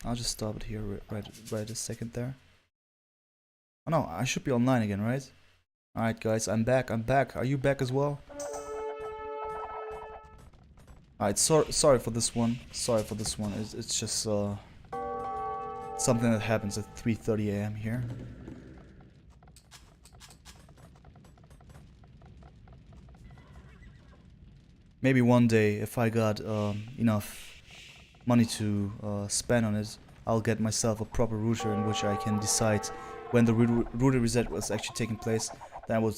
I'll just stop it here right a second there. Oh no, I should be online again, right? Alright guys, I'm back. Are you back as well? Alright, sorry for this one. It's just something that happens at 3:30 AM here. Maybe one day, if I got enough money to spend on it, I'll get myself a proper router in which I can decide when the router reset was actually taking place. Then I would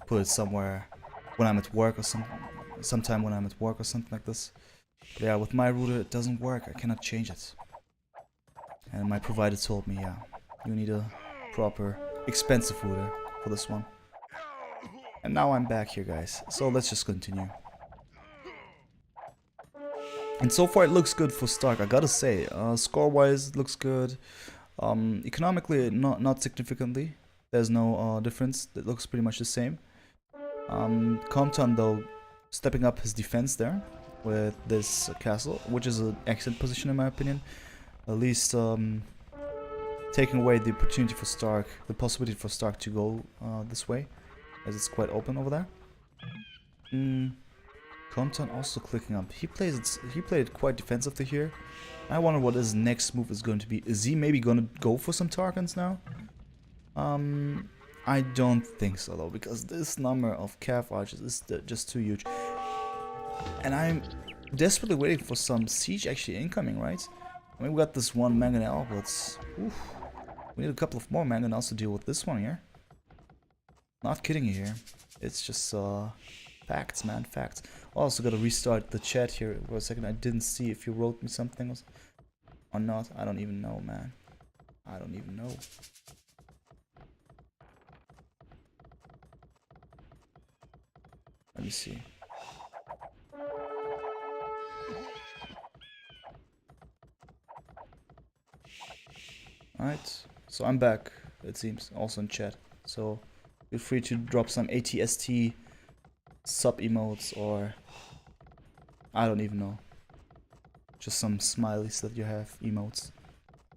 put it somewhere when I'm at work or sometime when I'm at work or something like this. But yeah, with my router it doesn't work. I cannot change it. And my provider told me, yeah, you need a proper expensive router for this one. And now I'm back here, guys. So let's just continue. And so far it looks good for st4rk, I gotta say. Score-wise, it looks good. Economically, not significantly. There's no difference. It looks pretty much the same. Komtan, though, stepping up his defense there with this castle, which is an excellent position in my opinion. At least taking away the opportunity for st4rk, the possibility for st4rk to go this way, as it's quite open over there. Komtan also clicking up. He played it quite defensively here. I wonder what his next move is going to be. Is he maybe going to go for some Tarkans now? I don't think so though, because this number of calf archers is just too huge. And I'm desperately waiting for some siege actually incoming, right? I mean, we got this one mangonel, but we need a couple of more mangonels to deal with this one here. Not kidding you here. It's just facts, man, facts. Also gotta restart the chat here for a second. I didn't see if you wrote me something or not. I don't even know, man. I don't even know. Let me see. Alright, so I'm back, it seems, also in chat. So feel free to drop some ATST sub emotes or I don't even know. Just some smileys that you have, emotes.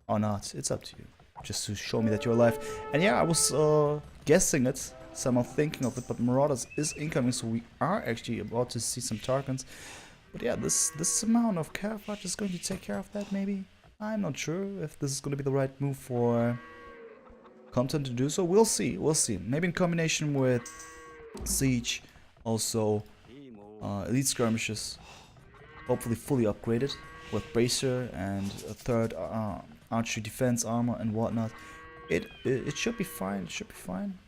Or not, it's up to you. Just to show me that you're alive. And yeah, I was guessing it, somehow thinking of it, but Marauders is incoming, so we are actually about to see some Tarkans. But yeah, this amount of Carafat is going to take care of that, maybe? I'm not sure if this is going to be the right move for Komtan to do so. We'll see, we'll see. Maybe in combination with Siege, also Elite Skirmishes, hopefully fully upgraded with Bracer and a third archery defense armor and whatnot. It should be fine, it should be fine.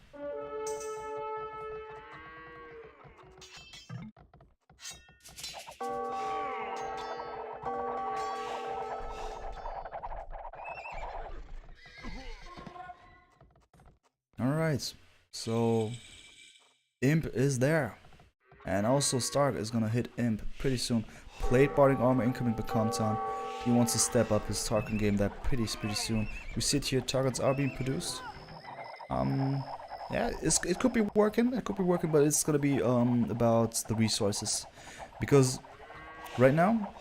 Alright, so Imp is there. And also st4rk is gonna hit Imp pretty soon. Plate barding armor incoming by Komtan. He wants to step up his Tarkan game there pretty soon. We see it here, targets are being produced. Yeah, it could be working, but it's gonna be about the resources. Because right now,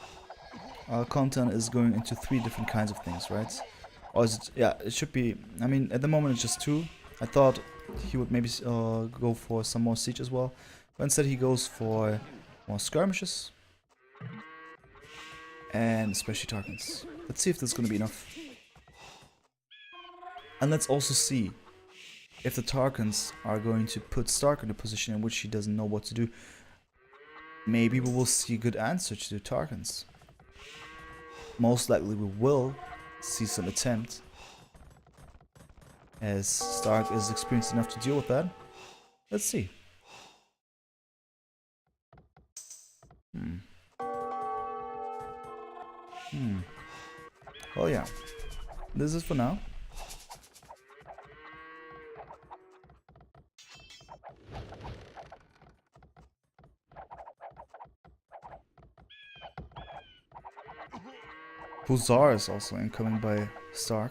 Komtan is going into 3 different kinds of things, right? Or is it, yeah, it should be, I mean, at the moment it's just 2. I thought he would maybe go for some more siege as well. But instead he goes for more skirmishes. And especially Tarkans. Let's see if this is going to be enough. And let's also see if the Tarkans are going to put st4rk in a position in which he doesn't know what to do. Maybe we will see a good answer to the Tarkans. Most likely we will see some attempt, as st4rk is experienced enough to deal with that. Let's see. Well, yeah. This is for now. Hussar is also incoming by st4rk.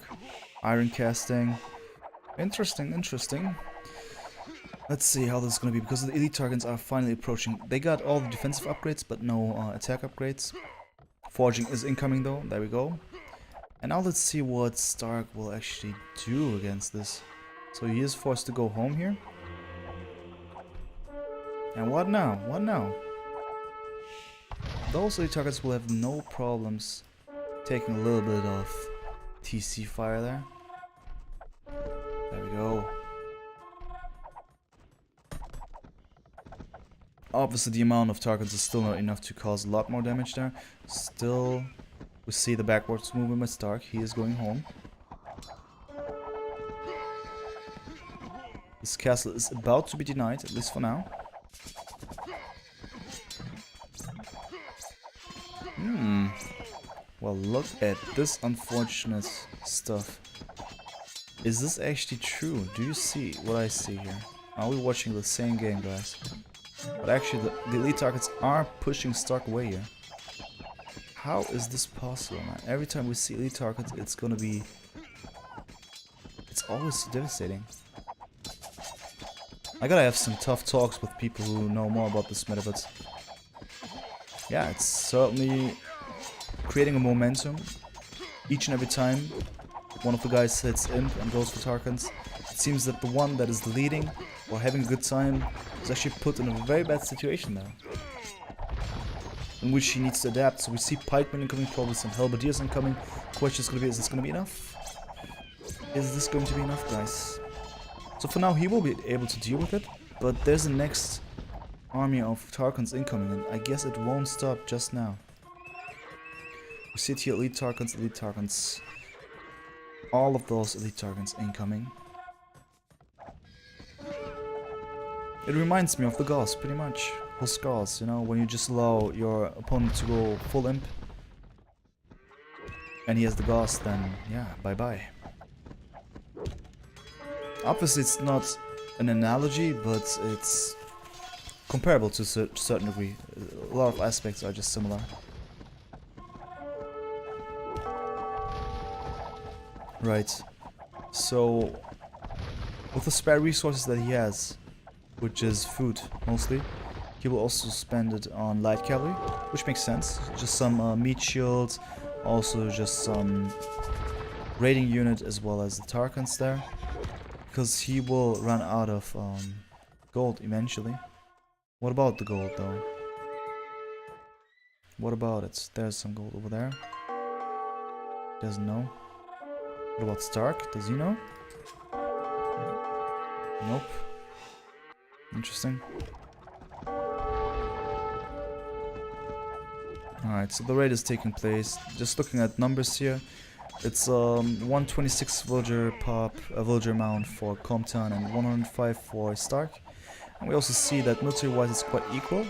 Iron casting. Interesting, interesting. Let's see how this is going to be, because the elite Tarkans are finally approaching. They got all the defensive upgrades, but no attack upgrades. Forging is incoming though, there we go. And now let's see what st4rk will actually do against this. So he is forced to go home here. And what now? What now? Those elite targets will have no problems taking a little bit of TC fire there. There we go. Obviously the amount of targets is still not enough to cause a lot more damage there. Still, we see the backwards movement by st4rk. He is going home. This castle is about to be denied, at least for now. Well, look at this unfortunate stuff. Is this actually true? Do you see what I see here? Are we watching the same game, guys? But actually, the elite targets are pushing st4rk away here. How is this possible, man? Every time we see elite targets, it's gonna be... It's always devastating. I gotta have some tough talks with people who know more about this meta, but... Yeah, it's certainly creating a momentum. Each and every time one of the guys hits imp and goes for targets, it seems that the one that is leading or having a good time is actually put in a very bad situation there, in which he needs to adapt. So we see pikemen incoming, probably some halberdiers incoming. Question is going to be, is this going to be enough? Is this going to be enough, guys? So for now he will be able to deal with it, but there's a next army of targets incoming, and I guess it won't stop just now. We see it here, elite targets. All of those elite targets incoming. It reminds me of the Gauss, pretty much. Huns, you know, when you just allow your opponent to go full imp and he has the Gauss, then yeah, bye-bye. Obviously it's not an analogy, but it's comparable to a certain degree. A lot of aspects are just similar. Right, so with the spare resources that he has, which is food mostly, he will also spend it on light cavalry, which makes sense. Just some meat shields, also just some raiding unit as well as the targets there, because he will run out of gold eventually. What about the gold though? What about it? There's some gold over there. Doesn't know. What about st4rk? Does he know? Nope. Interesting. Alright, so the raid is taking place. Just looking at numbers here, it's 126 villager mount for komtan and 105 for st4rk. And we also see that military-wise it's quite equal.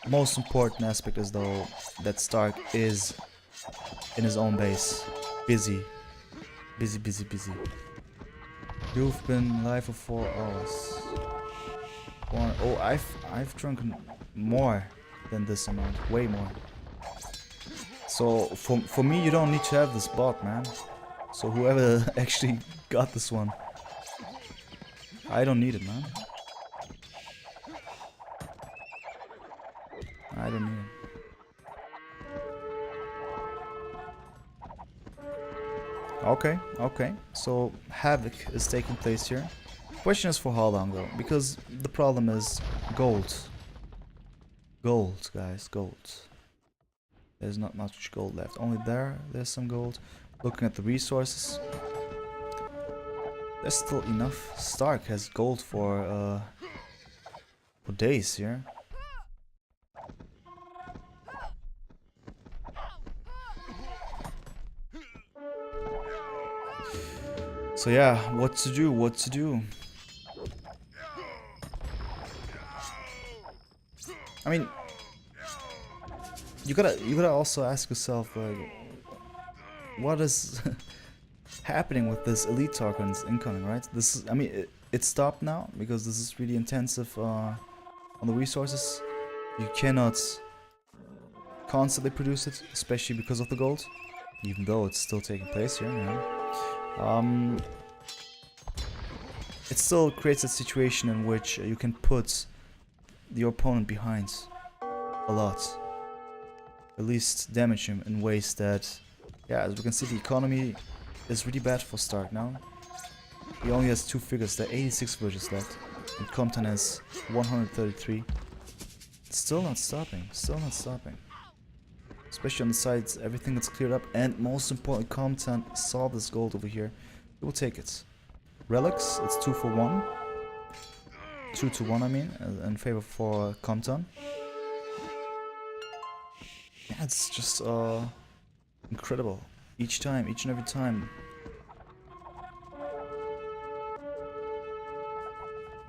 Most important aspect is though that st4rk is in his own base. Busy. You've been live for 4 hours. Oh, I've drunken more than this amount, way more. So for me, you don't need to have this bot, man. So whoever actually got this one, I don't need it, man. I don't need it. Okay, so havoc is taking place here. Question is for how long though, because the problem is gold. Gold, guys, gold. There's not much gold left. Only there's some gold. Looking at the resources, there's still enough. st4rk has gold for days here. So yeah, what to do? I mean, you gotta also ask yourself, like, what is happening with this elite targets incoming, right? This is, I mean, it stopped now because this is really intensive on the resources. You cannot constantly produce it, especially because of the gold, even though it's still taking place here, you know? It still creates a situation in which you can put your opponent behind a lot. At least damage him in ways that Yeah, as we can see, the economy is really bad for Stark now. He only has 2 figures. There are 86 villages left. And komtan has 133. Still not stopping. Still not stopping. Especially on the sides, everything that's cleared up. And most important, komtan saw this gold over here. He will take it. Relics, it's 2 for 1. 2 to 1, I mean, in favor for komtan. Yeah, it's just incredible. Each time, each and every time.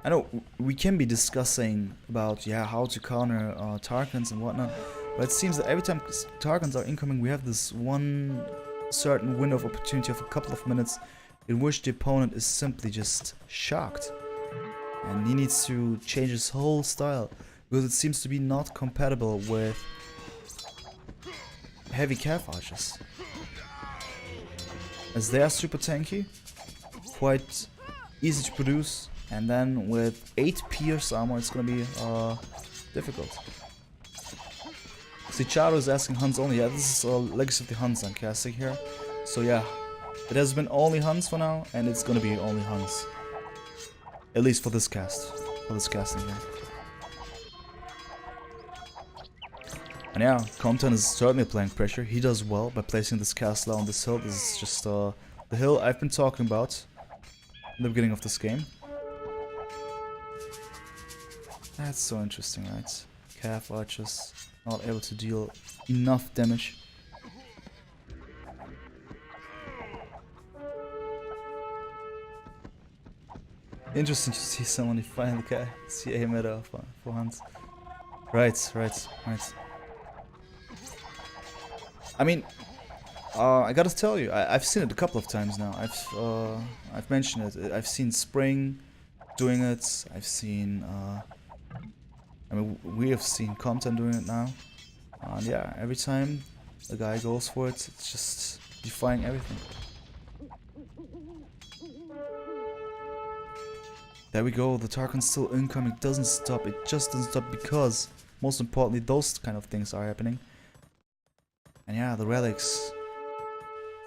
I know we can be discussing about how to counter Tarkans and whatnot, but it seems that every time Tarkans are incoming, we have this one certain window of opportunity of a couple of minutes in which the opponent is simply just shocked, and he needs to change his whole style because it seems to be not compatible with heavy calf archers, as they are super tanky, quite easy to produce. And then with 8 pierce armor, it's gonna be difficult. Sicharo is asking Huns only. Yeah, this is Legacy of the Huns I'm casting here. So yeah, it has been only Huns for now, and it's gonna be only Huns. At least for this cast. For this casting here. And yeah, komtan is certainly applying pressure. He does well by placing this castle on this hill. This is just the hill I've been talking about in the beginning of this game. That's so interesting, right? Calf archers not able to deal enough damage. Interesting to see someone finally CA meta for Huns. Right. I mean, I gotta tell you, I've seen it a couple of times now. I've mentioned it. I've seen Spring doing it. I've seen I mean, we have seen komtan doing it now, and yeah, every time the guy goes for it, it's just defying everything. There we go, the Tarkan's still incoming, it doesn't stop, it just doesn't stop because, most importantly, those kind of things are happening. And yeah, the relics,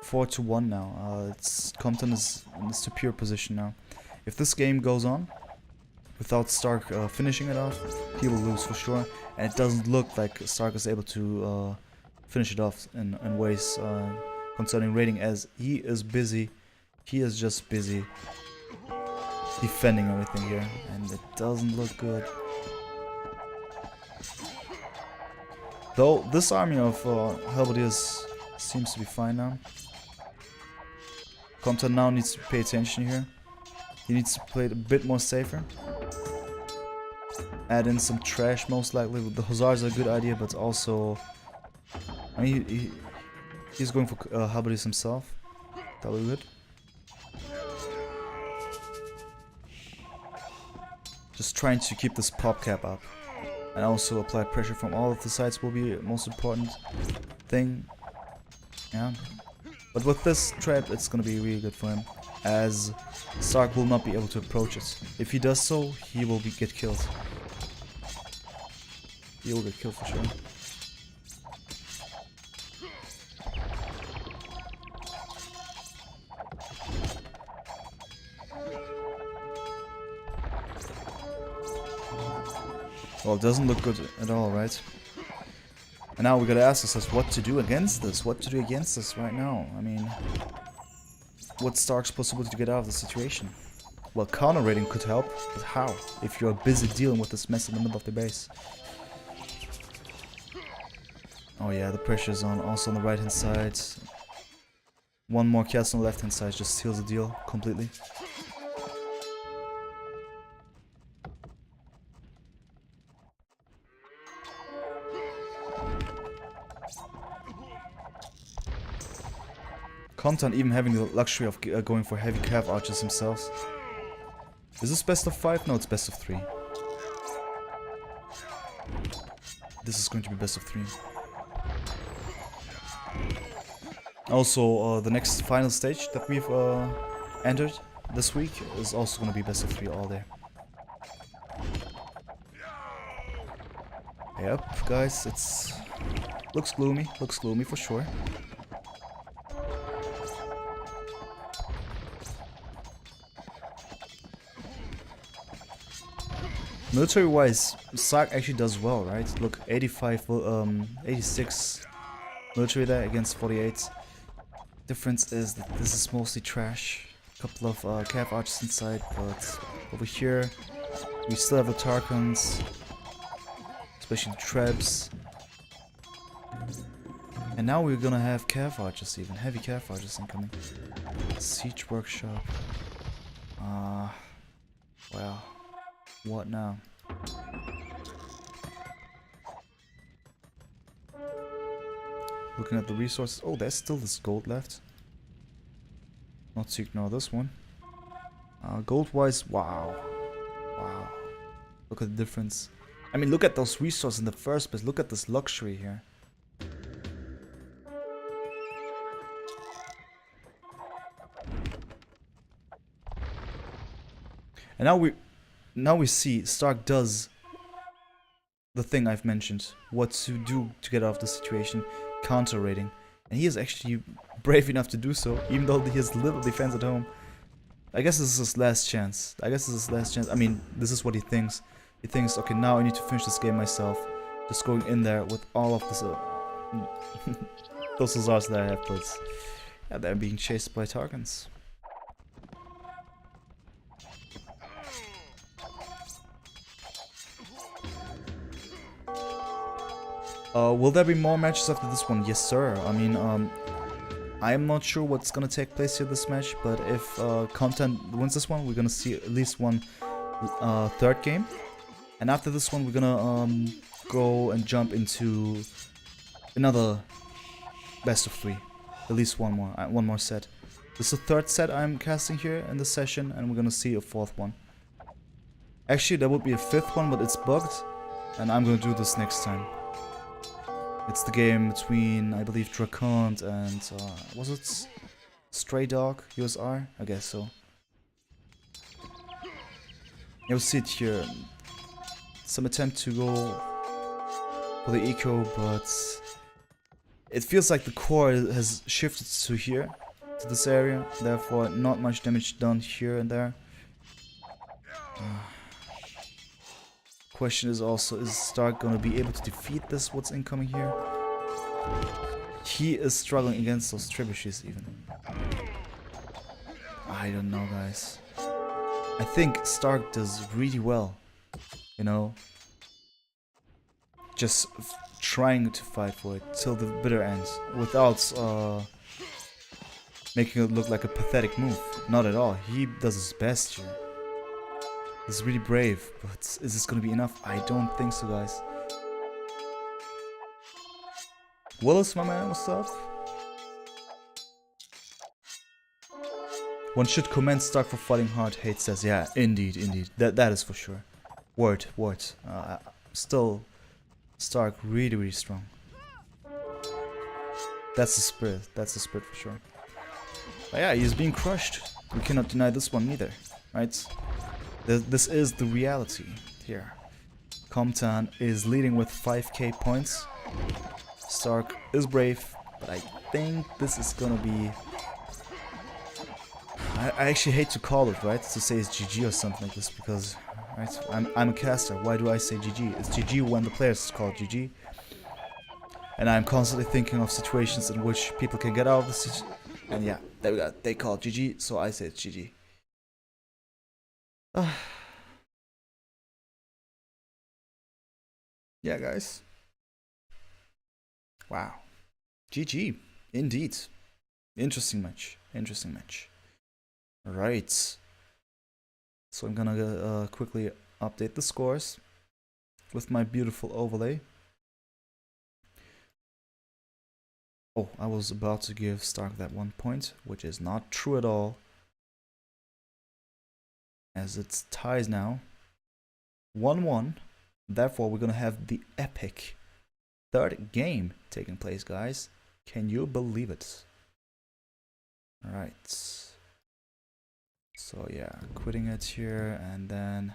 4 to 1 now, komtan is in a superior position now. If this game goes on, without Stark finishing it off, he will lose for sure. And it doesn't look like Stark is able to finish it off in ways concerning raiding, as he is busy. He is just busy defending everything here, and it doesn't look good. Though this army of halberdiers seems to be fine now. komtan now needs to pay attention here. He needs to play it a bit more safer. Add in some trash, most likely. The hussars are a good idea, but also, I mean, he's going for halberdiers himself. That would be good. Just trying to keep this pop cap up, and also apply pressure from all of the sides will be the most important thing. Yeah, but with this trap, it's gonna be really good for him, as Stark will not be able to approach it. If he does so, he will get killed. He will get killed for sure. Well, it doesn't look good at all, right? And now we gotta ask ourselves what to do against this. What to do against this right now? I mean, what's Stark's supposed to get out of the situation? Well, counter raiding could help, but how? If you're busy dealing with this mess in the middle of the base. Oh yeah, the pressure's on, also on the right hand side. One more castle on the left hand side just seals the deal completely. komtan even having the luxury of going for heavy calf archers himself. Is this best of 5? No, it's best of 3. This is going to be best of 3. Also, the next final stage that we've entered this week is also going to be best of 3 all day. Yep, guys, looks gloomy for sure. Military-wise, st4rk actually does well, right? Look, 86 military there against 48. Difference is that this is mostly trash. A couple of cav archers inside, but over here we still have the Tarkans, especially the Trebs. And now we're gonna have cav archers, even heavy cav archers incoming. Siege workshop. Wow. What now? Looking at the resources. Oh, there's still this gold left. Not to ignore this one. Gold-wise, wow. Wow. Look at the difference. I mean, look at those resources in the first place. Look at this luxury here. And now we see st4rk does the thing I've mentioned. What to do to get out of the situation. Counter raiding. And he is actually brave enough to do so, even though he has little defense at home. I guess this is his last chance. I mean, this is what he thinks. He thinks, okay, now I need to finish this game myself. Just going in there with all of this, those hussars that I have put. Yeah, they're being chased by Tarkans. Will there be more matches after this one? Yes, sir. I mean, I'm not sure what's gonna take place here this match, but if komtan wins this one, we're gonna see at least one third game. And after this one, we're gonna go and jump into another best of 3. At least one more set. This is the third set I'm casting here in this session, and we're gonna see a fourth one. Actually, there would be a fifth one, but it's bugged, and I'm gonna do this next time. It's the game between, I believe, Dracont and, was it Stray Dog, USR? I guess so. You'll see it here. Some attempt to go for the eco, but it feels like the core has shifted to here, to this area. Therefore, not much damage done here and there. Question is also, is st4rk gonna be able to defeat this, what's incoming here? He is struggling against those trebuchets even. I don't know, guys. I think st4rk does really well, you know, just trying to fight for it till the bitter end without making it look like a pathetic move. Not at all. He does his best here. He's really brave, but is this gonna be enough? I don't think so, guys. Willis, my man, what's up? One should commend st4rk for fighting hard, Hate says. Yeah, indeed, indeed. That is for sure. Word. Still, st4rk really, really strong. That's the spirit. That's the spirit for sure. But yeah, he's being crushed. We cannot deny this one either, right? This is the reality here. komtan is leading with 5k points. st4rk is brave, but I think this is gonna be... I actually hate to call it, right? To say it's GG or something like this, because, right? I'm a caster. Why do I say GG? It's GG when the players call it GG. And I'm constantly thinking of situations in which people can get out of the situation. And yeah, there we go. They call it GG, so I say it's GG. Yeah, guys. Wow. GG. Indeed. Interesting match. Interesting match. Right. So I'm gonna quickly update the scores with my beautiful overlay. Oh, I was about to give st4rk that 1 point, which is not true at all, as it's ties now. 1-1. Therefore, we're gonna have the epic third game taking place, guys. Can you believe it? Alright. So yeah, quitting it here and then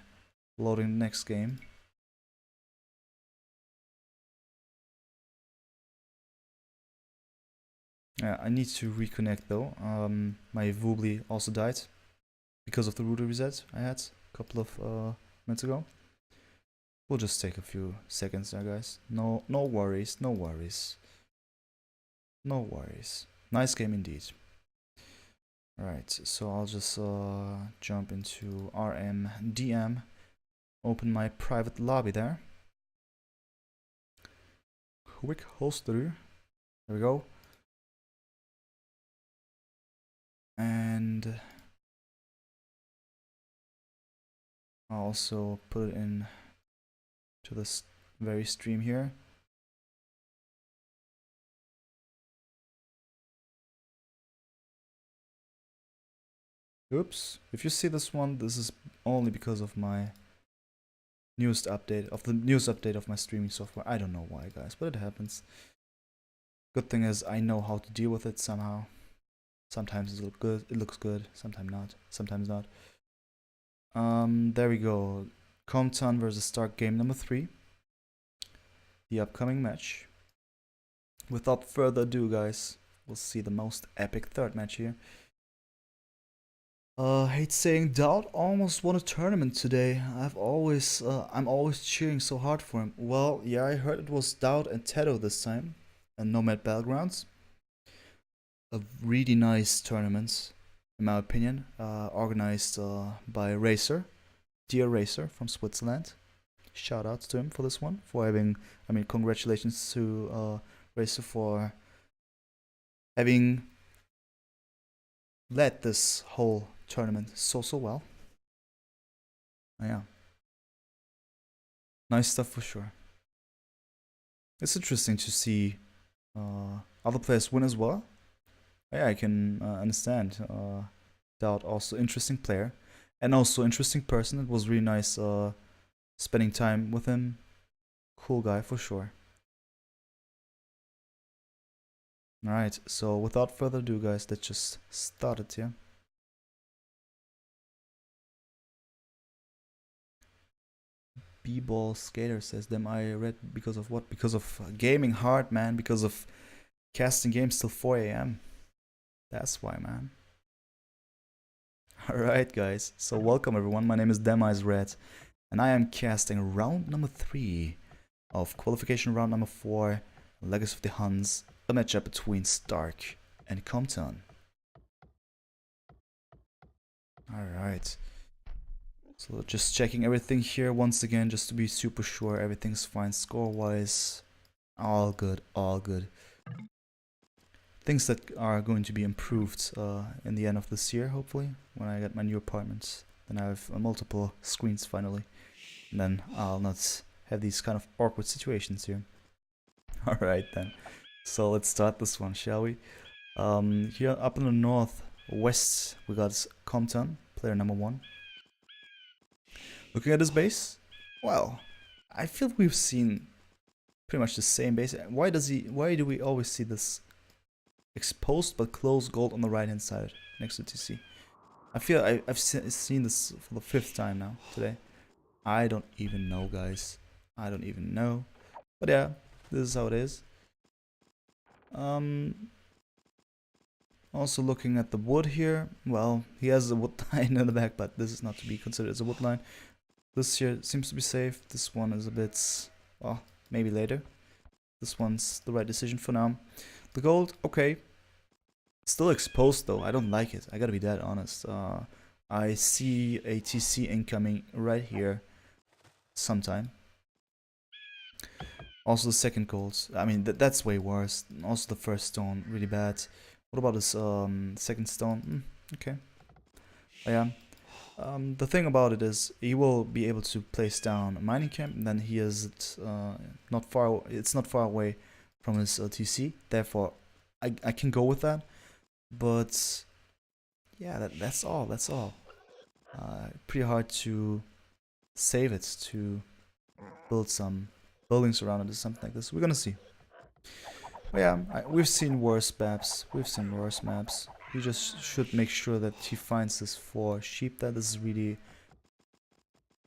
loading the next game. Yeah, I need to reconnect though. My Voobly also died because of the router reset I had a couple of minutes ago. We'll just take a few seconds there, guys. No worries, no worries. No worries. Nice game indeed. Alright, so I'll just jump into RM open my private lobby there. Quick host through. There we go. And I'll also put it in to this very stream here. Oops. If you see this one, this is only because of my newest update of my streaming software. I don't know why, guys, but it happens. Good thing is I know how to deal with it somehow. Sometimes it looks good, sometimes not. There we go. Komtan versus st4rk game number 3. The upcoming match. Without further ado, guys, we'll see the most epic third match here. Hate saying Doubt almost won a tournament today. I'm always cheering so hard for him. Well, yeah, I heard it was Doubt and Tedo this time, and Nomad Battlegrounds. A really nice tournament, in my opinion, organized by Racer, dear Racer from Switzerland. Shout out to him for this one, for having, congratulations to Racer for having led this whole tournament so well. Yeah, nice stuff for sure. It's interesting to see other players win as well. Yeah, I can understand. Doubt also interesting player and also interesting person. It was really nice spending time with him. Cool guy for sure. Alright, so without further ado, guys, let's just start it here. B-ball skater says, them I read because of what? Because of gaming hard, man. Because of casting games till 4 AM. That's why, man. Alright, guys. So welcome, everyone. My name is Red, and I am casting round number 3 of Qualification round number 4, Legacy of the Huns, a matchup between st4rk and komtan. Alright. So just checking everything here once again, just to be super sure everything's fine score-wise. All good, all good. Things that are going to be improved in the end of this year, hopefully, when I get my new apartment. Then I have multiple screens finally. And then I'll not have these kind of awkward situations here. Alright then. So let's start this one, shall we? Here up in the northwest, we got komtan, player number 1. Looking at his base, well, I feel we've seen pretty much the same base. Why do we always see this exposed but closed gold on the right hand side next to TC? I feel I've seen this for the 5th time now today. I don't even know, guys. I don't even know. But yeah, this is how it is. Also looking at the wood here. Well, he has a wood line in the back, but this is not to be considered as a wood line. This here seems to be safe. This one is a bit, well, maybe later. This one's the right decision for now. The gold, okay. Still exposed though. I don't like it. I gotta be that honest. I see a TC incoming right here sometime. Also the second gold. I mean, that's way worse. Also the first stone, really bad. What about this second stone? Okay. Yeah. The thing about it is he will be able to place down a mining camp, and then he is not far. It's not far away from his TC. Therefore, I can go with that. But yeah, that's all. That's all. Pretty hard to save it, to build some buildings around it or something like this. We're gonna see. But yeah, we've seen worse maps. We've seen worse maps. He just should make sure that he finds this 4 sheep. That is really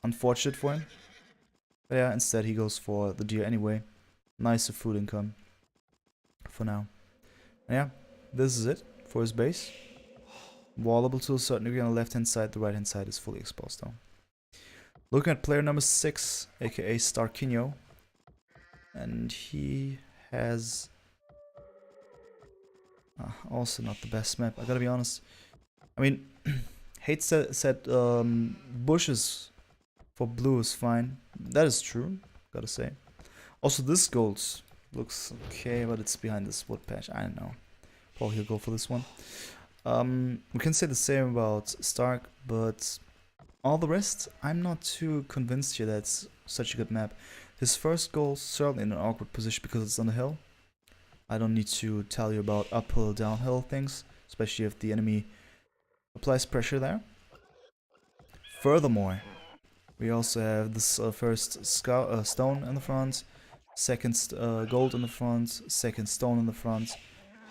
unfortunate for him. But yeah, instead he goes for the deer anyway. Nicer food income for now. And yeah, this is it for his base. Wallable to a certain degree on the left hand side. The right hand side is fully exposed though. Looking at player number 6, aka Starkinho, and he has also not the best map. I gotta be honest. I mean, Hate said bushes for blue is fine. That is true, gotta say. Also, this gold looks okay, but it's behind this wood patch. I don't know. Probably he'll go for this one. We can say the same about st4rk, but all the rest, I'm not too convinced here that's such a good map. His first goal certainly in an awkward position because it's on the hill. I don't need to tell you about uphill, downhill things, especially if the enemy applies pressure there. Furthermore, we also have this first stone in the front, second gold in the front, second stone in the front.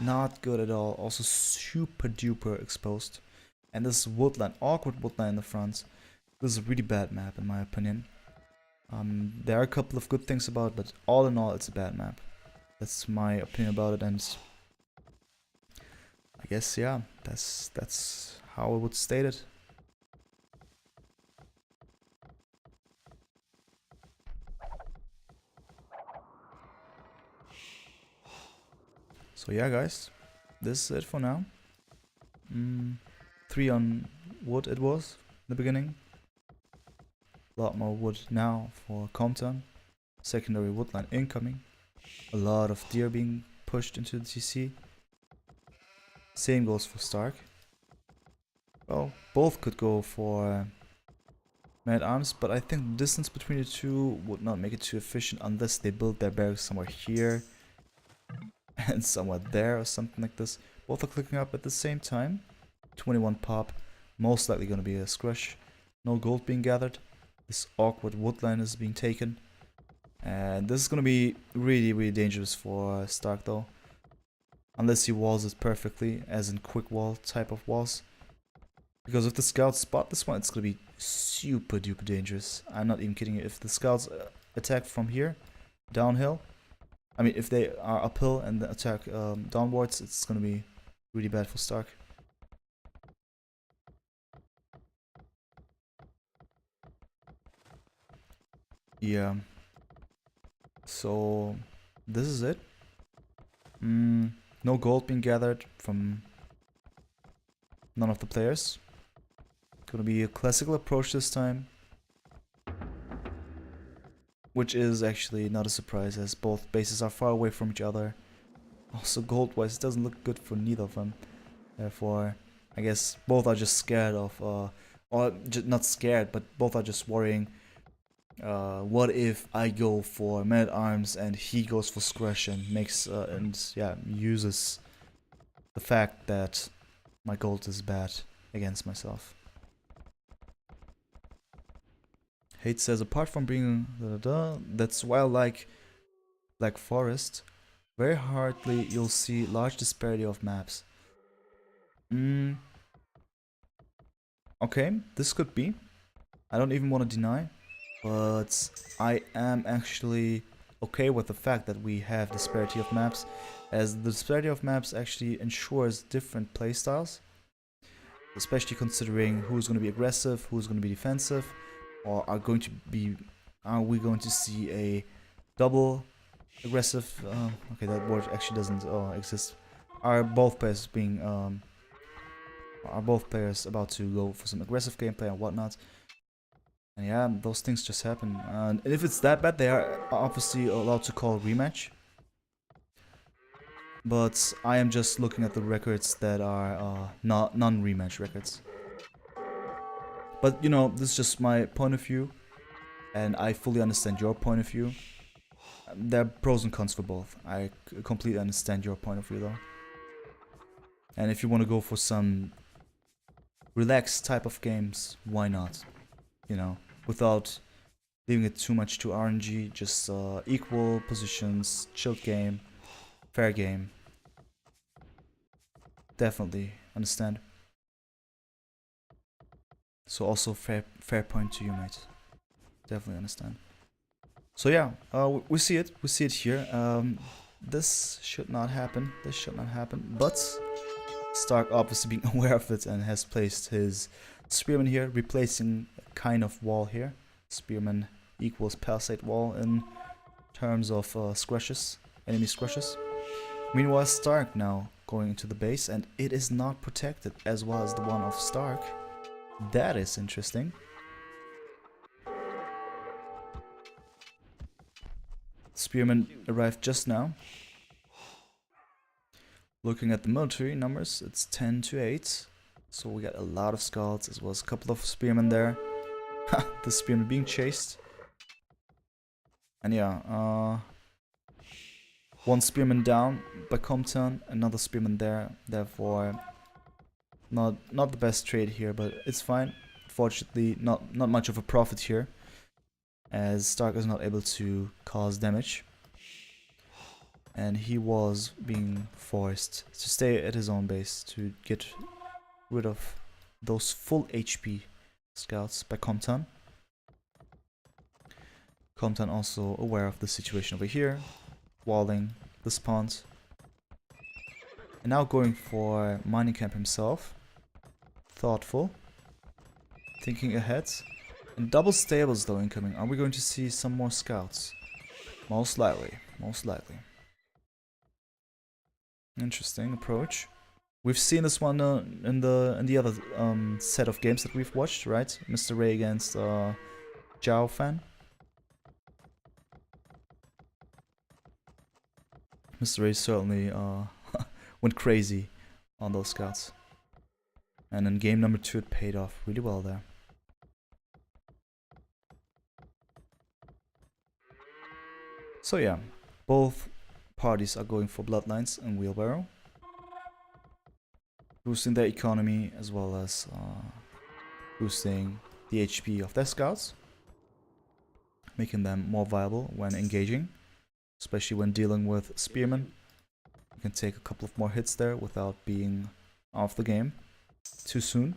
Not good at all. Also super duper exposed. And this woodland, awkward woodland in the front. This is a really bad map in my opinion. There are a couple of good things about it, but all in all it's a bad map. That's my opinion about it, and I guess yeah, that's how I would state it. So yeah guys, this is it for now. 3 on wood it was in the beginning. A lot more wood now for komtan. Secondary woodline incoming. A lot of deer being pushed into the TC. Same goes for st4rk. Well, both could go for man-at-arms, but I think the distance between the two would not make it too efficient unless they build their barracks somewhere here and somewhere there or something like this. Both are clicking up at the same time. 21 pop, most likely going to be a scrush. No gold being gathered. This awkward woodline is being taken. And this is going to be really dangerous for st4rk though. Unless he walls it perfectly, as in quick wall type of walls. Because if the scouts spot this one, it's going to be super duper dangerous. I'm not even kidding you. If the scouts attack from here, downhill, I mean if they are uphill and attack downwards, it's going to be really bad for st4rk. Yeah. So this is it. No gold being gathered from none of the players. Gonna be a classical approach this time, which is actually not a surprise as both bases are far away from each other. Also gold wise it doesn't look good for neither of them. Therefore I guess both are just scared of or not scared, but both are just worrying. What if I go for man-at-arms and he goes for scrush and makes uses the fact that my gold is bad against myself. Hate says apart from being that's why I like Black Forest. Very hardly you'll see large disparity of maps. Okay, this could be. I don't even want to deny. But I am actually okay with the fact that we have disparity of maps, as the disparity of maps actually ensures different playstyles, especially considering who's going to be aggressive, who's going to be defensive, or are we going to see a double aggressive? Okay, that word actually doesn't exist. Are both players about to go for some aggressive gameplay and whatnot? And yeah, those things just happen. And if it's that bad, they are obviously allowed to call rematch. But I am just looking at the records that are non-rematch records. But you know, this is just my point of view, and I fully understand your point of view. There are pros and cons for both. I completely understand your point of view though. And if you want to go for some relaxed type of games, why not? You know, without leaving it too much to RNG, just equal positions, chilled game, fair game. Definitely understand. So also fair point to you, mate. Definitely understand. So yeah, we see it here. This should not happen. But st4rk obviously being aware of it and has placed his spearman here, replacing a kind of wall here. Spearman equals palisade wall in terms of scratches, enemy scratches. Meanwhile, st4rk now going into the base, and it is not protected as well as the one of st4rk. That is interesting. Spearman arrived just now. Looking at the military numbers, it's 10-8. So we got a lot of scouts as well as a couple of spearmen there. The spearman being chased. And yeah, one spearman down by komtan, another spearman there. Therefore, not the best trade here, but it's fine. Fortunately, not much of a profit here, as st4rk is not able to cause damage. And he was being forced to stay at his own base to get rid of those full HP scouts by komtan. Komtan also aware of the situation over here, walling the spawns. And now going for mining camp himself. Thoughtful. Thinking ahead. And double stables though incoming. Are we going to see some more scouts? Most likely. Most likely. Interesting approach. We've seen this one in the other set of games that we've watched, right? Mr. Ray against Zhao Fan. Mr. Ray certainly went crazy on those scouts. And in game number 2 it paid off really well there. So yeah, both parties are going for bloodlines and wheelbarrow, boosting their economy as well as boosting the HP of their scouts, making them more viable when engaging, especially when dealing with spearmen. You can take a couple of more hits there without being off the game too soon.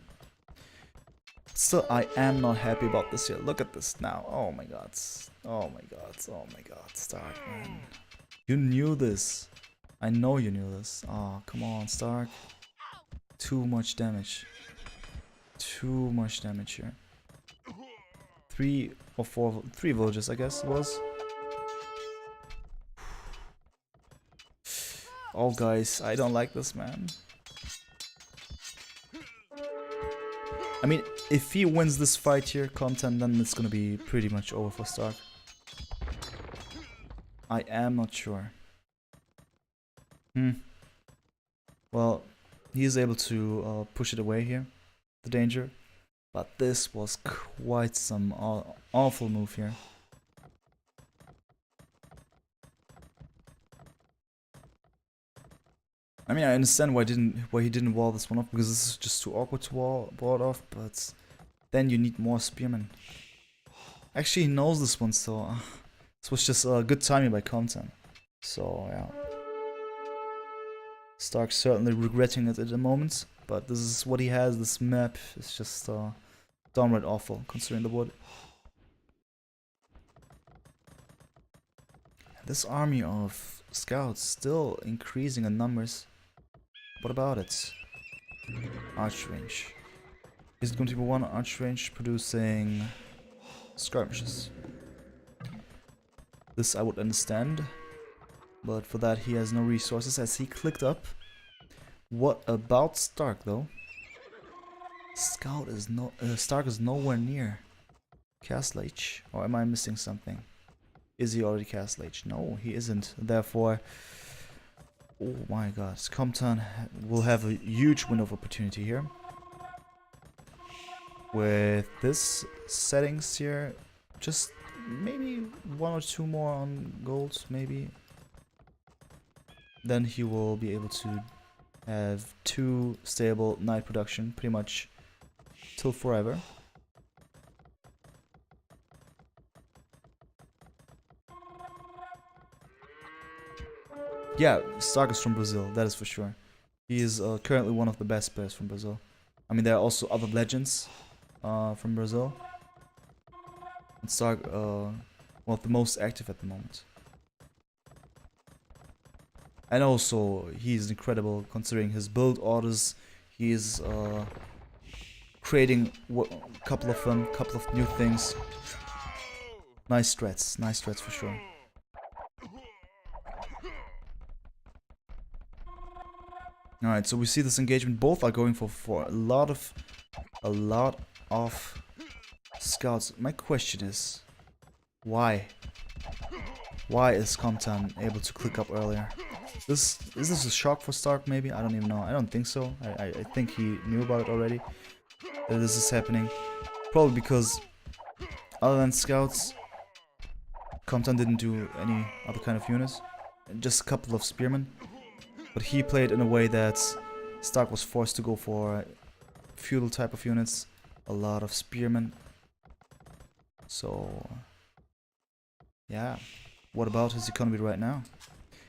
Still, I am not happy about this here. Look at this now. Oh my god. Oh my god. Oh my god. st4rk, man. You knew this. I know you knew this. Oh, come on, st4rk. Too much damage. Too much damage here. 3 villages, I guess it was. Oh, guys, I don't like this, man. I mean, if he wins this fight here, komtan, then it's gonna be pretty much over for st4rk. I am not sure. Well, he is able to push it away here, the danger. But this was quite some awful move here. I mean, I understand why he didn't wall this one off, because this is just too awkward to wall it off. But then you need more spearmen. Actually, he knows this one, so this was just good timing by komtan. So yeah, st4rk certainly regretting it at the moment, but this is what he has. This map is just downright awful considering the wood. This army of scouts still increasing in numbers. What about it? Arch range. Is it going to be one arch range producing skirmishes? This I would understand, but for that he has no resources as he clicked up. What about st4rk though? st4rk is nowhere near Castle H, or am I missing something? Is he already Castle H? No, he isn't. Therefore, oh my god, komtan will have a huge window of opportunity here. With this settings here, just maybe 1 or 2 more on gold, maybe. Then he will be able to have 2 stable night production, pretty much till forever. Yeah, st4rk is from Brazil, that is for sure. He is currently one of the best players from Brazil. I mean, there are also other legends from Brazil. And st4rk, one of the most active at the moment. And also, he is incredible considering his build orders. He is creating a couple of new things. Nice threats for sure. Alright, so we see this engagement. Both are going for a lot of scouts. My question is, why? Why is Komtan able to click up earlier? Is this a shock for Stark maybe? I don't even know. I don't think so. I think he knew about it already, that this is happening. Probably because other than scouts, Komtan didn't do any other kind of units. Just a couple of spearmen. But he played in a way that Stark was forced to go for feudal type of units. A lot of spearmen. So yeah. What about his economy right now?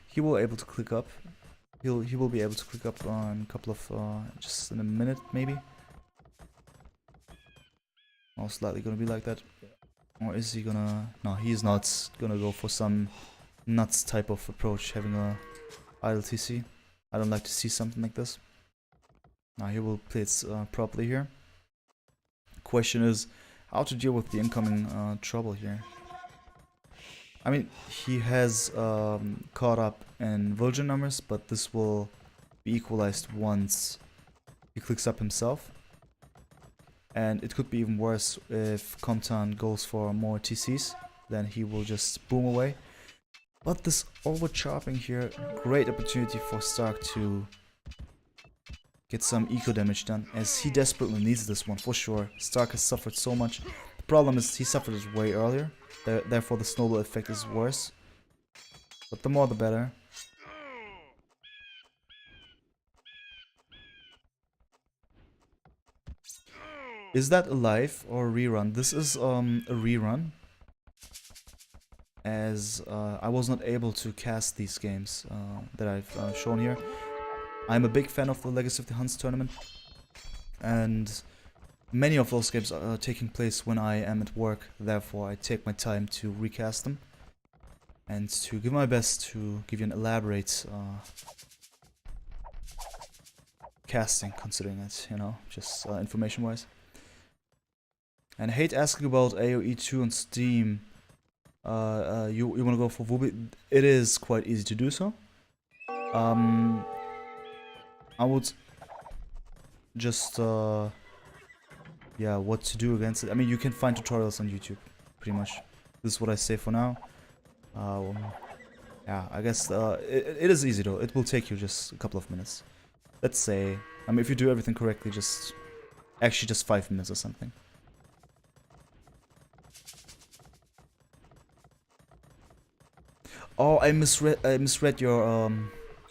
He will able to click up. He will be able to click up on a couple of just in a minute maybe. Most likely gonna be like that. Or is he gonna... No, he's not gonna go for some nuts type of approach, having a idle TC. I don't like to see something like this. Now he will play it properly here. Question is how to deal with the incoming trouble here. I mean, he has caught up in villager numbers, but this will be equalized once he clicks up himself. And it could be even worse if Komtan goes for more TCs, then he will just boom away. But this overchopping here, great opportunity for Stark to get some eco damage done, as he desperately needs this one for sure. Stark has suffered so much. The problem is he suffered it way earlier, therefore the snowball effect is worse. But the more the better. Is that a live or a rerun? This is a rerun, as I was not able to cast these games that I've shown here. I'm a big fan of the Legacy of the Huns tournament, and many of those games are taking place when I am at work, therefore I take my time to recast them and to give my best to give you an elaborate casting, considering it, you know, just information wise. And I hate asking about AoE 2 on Steam. You wanna go for Wubi? It is quite easy to do so. I would just yeah, what to do against it. I mean, you can find tutorials on YouTube, pretty much. This is what I say for now. Yeah, I guess it is easy though. It will take you just a couple of minutes. Let's say, I mean, if you do everything correctly, actually just 5 minutes or something. Oh, I misread your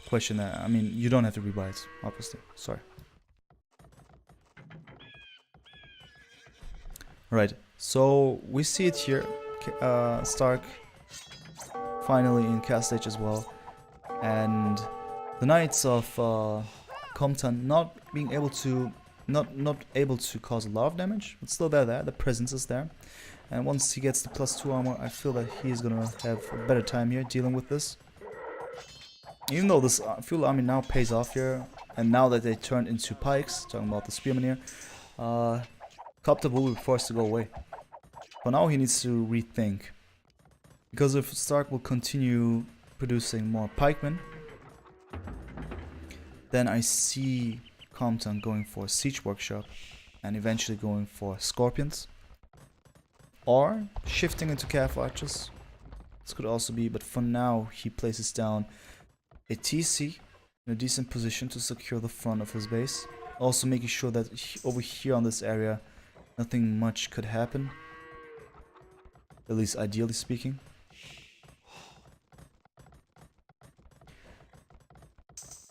question there. I mean, you don't have to rebuy it, obviously. Sorry. Right. So we see it here. Stark finally in cast stage as well, and the Knights of Komtan not able to cause a lot of damage, but still they're there. The presence is there. And once he gets the +2 armor, I feel that he is gonna have a better time here dealing with this. Even though this fuel army now pays off here, and now that they turned into pikes, talking about the spearmen here, Copter will be forced to go away. For now he needs to rethink. Because if Stark will continue producing more pikemen, then I see Komtan going for Siege Workshop, and eventually going for Scorpions. Or shifting into Calf Archers. This could also be, but for now he places down a TC in a decent position to secure the front of his base. Also making sure that over here on this area nothing much could happen. At least ideally speaking.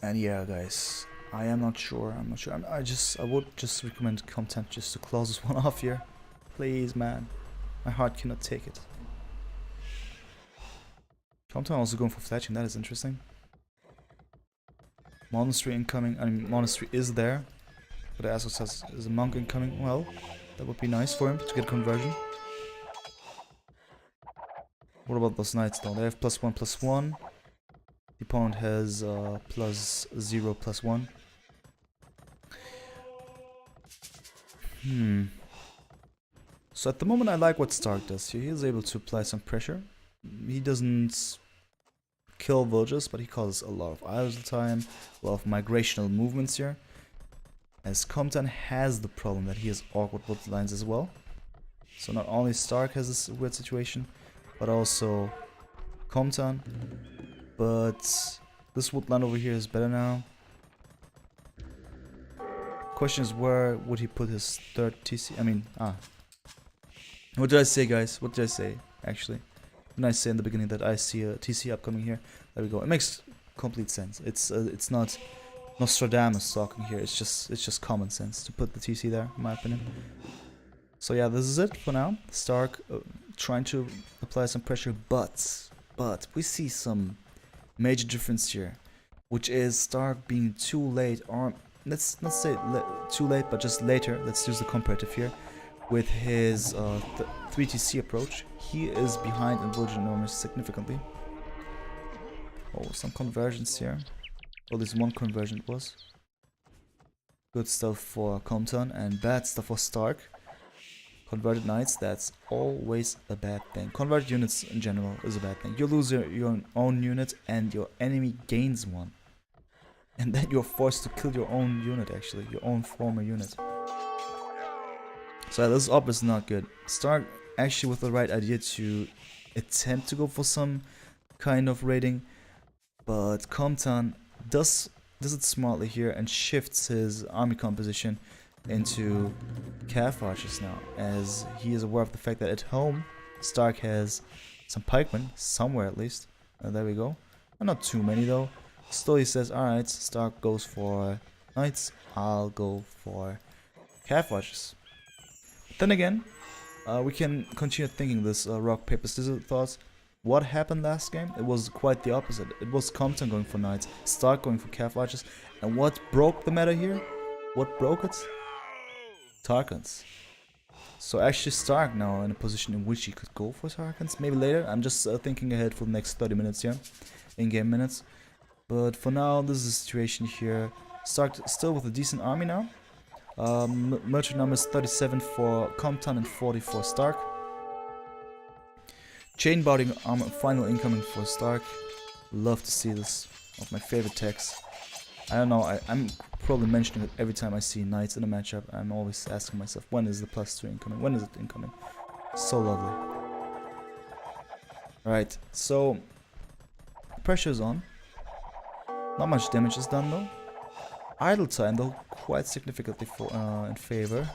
And yeah guys, I'm not sure. I would just recommend Komtan just to close this one off here. Please man. My heart cannot take it. Komtan also going for fletching, that is interesting. Monastery incoming, I mean monastery is there. But it also says is a monk incoming. Well, that would be nice for him to get conversion. What about those knights though? They have +1/+1. The opponent has +0/+1. So at the moment I like what Stark does here. He is able to apply some pressure. He doesn't kill villagers, but he causes a lot of idle time, a lot of migrational movements here. As komtan has the problem that he has awkward wood lines as well. So not only Stark has this weird situation, but also komtan. But this wood line over here is better now. Question is, where would he put his third TC? What did I say, guys? What did I say, actually? Didn't I say in the beginning that I see a TC upcoming here? There we go. It makes complete sense. It's not Nostradamus talking here. It's just common sense to put the TC there, in my opinion. So yeah, this is it for now. Stark trying to apply some pressure, but we see some major difference here, which is Stark being too late, or let's not say too late, but just later. Let's use the comparative here. With his 3TC approach, he is behind in villager numbers significantly. Oh, some conversions here. Well, this one conversion it was. Good stuff for komtan and bad stuff for Stark. Converted knights, that's always a bad thing. Converted units in general is a bad thing. You lose your own unit and your enemy gains one. And then you're forced to kill your own unit, actually. Your own former unit. So this is obviously not good. Stark actually with the right idea to attempt to go for some kind of raiding, but komtan does it smartly here and shifts his army composition into calf archers now, as he is aware of the fact that at home Stark has some pikemen, somewhere at least. There we go. Not too many though. Still he says, alright, Stark goes for knights, I'll go for calf archers. Then again, we can continue thinking this rock, paper, scissors thoughts. What happened last game? It was quite the opposite. It was komtan going for knights, Stark going for calf archers. And what broke the meta here? What broke it? Tarkans. So actually Stark now in a position in which he could go for Tarkans. Maybe later. I'm just thinking ahead for the next 30 minutes here. In-game minutes. But for now, this is the situation here. Stark still with a decent army now. Military numbers 37 for komtan and 40 for Stark. Chain boarding armor final incoming for Stark. Love to see this. One of my favorite techs. I don't know, I'm probably mentioning it every time I see knights in a matchup. I'm always asking myself, when is the +2 incoming? When is it incoming? So lovely. Right, so pressure is on. Not much damage is done though. Idle time though quite significantly for in favor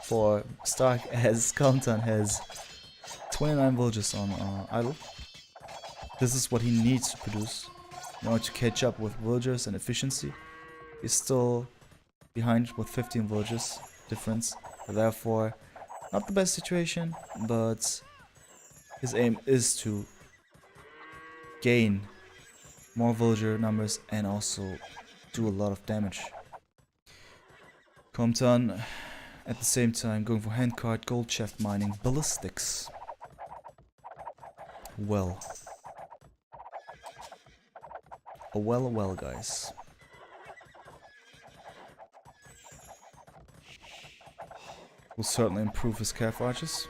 for Stark, as komtan has 29 villagers on idle. This is what he needs to produce in order to catch up with villagers and efficiency. He's still behind with 15 villagers difference, therefore not the best situation, but his aim is to gain more villager numbers and also do a lot of damage. Komtan at the same time going for handcart, gold shaft mining, ballistics. Well. Oh well, oh well, guys. Will certainly improve his calf archers.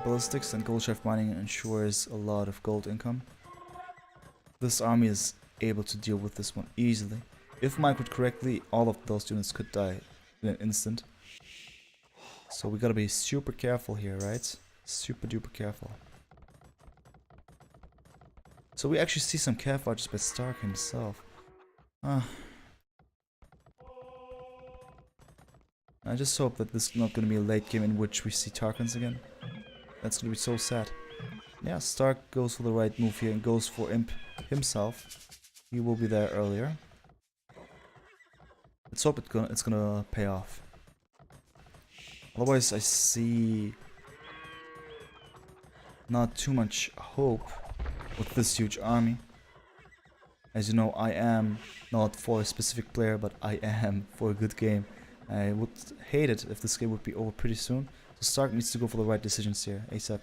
Ballistics and gold shaft mining ensures a lot of gold income. This army is able to deal with this one easily. If microed correctly, all of those units could die in an instant. So we gotta be super careful here, right? Super duper careful. So we actually see some calf archers by Stark himself. I just hope that this is not gonna be a late game in which we see Tarkans again. That's gonna be so sad. Yeah, Stark goes for the right move here and goes for Imp himself. He will be there earlier. Let's hope it's gonna pay off. Otherwise, I see not too much hope with this huge army. As you know, I am not for a specific player, but I am for a good game. I would hate it if this game would be over pretty soon. So Stark needs to go for the right decisions here, ASAP.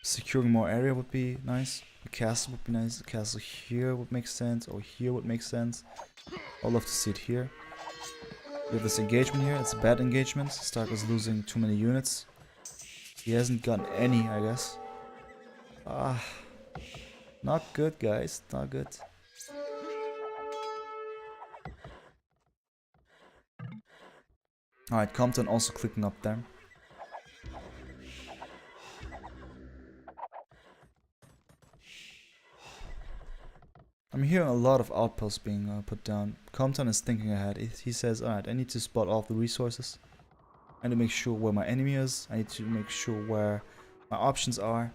Securing more area would be nice. The castle would be nice. The castle here would make sense, or here would make sense. I'd love to see it here. We have this engagement here. It's a bad engagement. Stark is losing too many units. He hasn't gotten any, I guess. Ah, not good, guys. Not good. Alright, Compton also clicking up there. I'm hearing a lot of outposts being put down. Compton is thinking ahead. He says, alright, I need to spot all of the resources. I need to make sure where my enemy is. I need to make sure where my options are.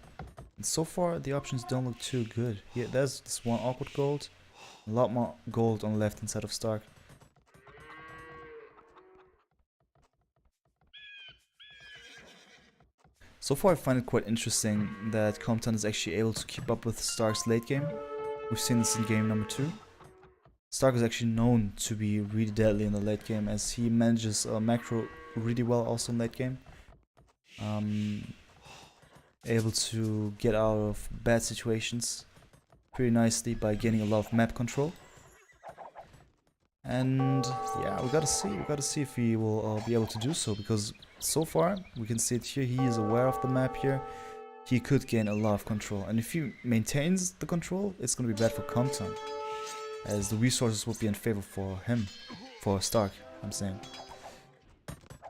And so far, the options don't look too good. Yeah, there's this one awkward gold. A lot more gold on the left hand side of Stark. So far I find it quite interesting that Compton is actually able to keep up with Stark's late game. We've seen this in game number 2. Stark is actually known to be really deadly in the late game as he manages macro really well also in late game. Able to get out of bad situations pretty nicely by gaining a lot of map control. And yeah, we gotta see if he will be able to do so, because so far we can see it here, he is aware of the map here. He could gain a lot of control, and if he maintains the control, it's gonna be bad for Compton, as the resources will be in favor for him, for Stark, I'm saying.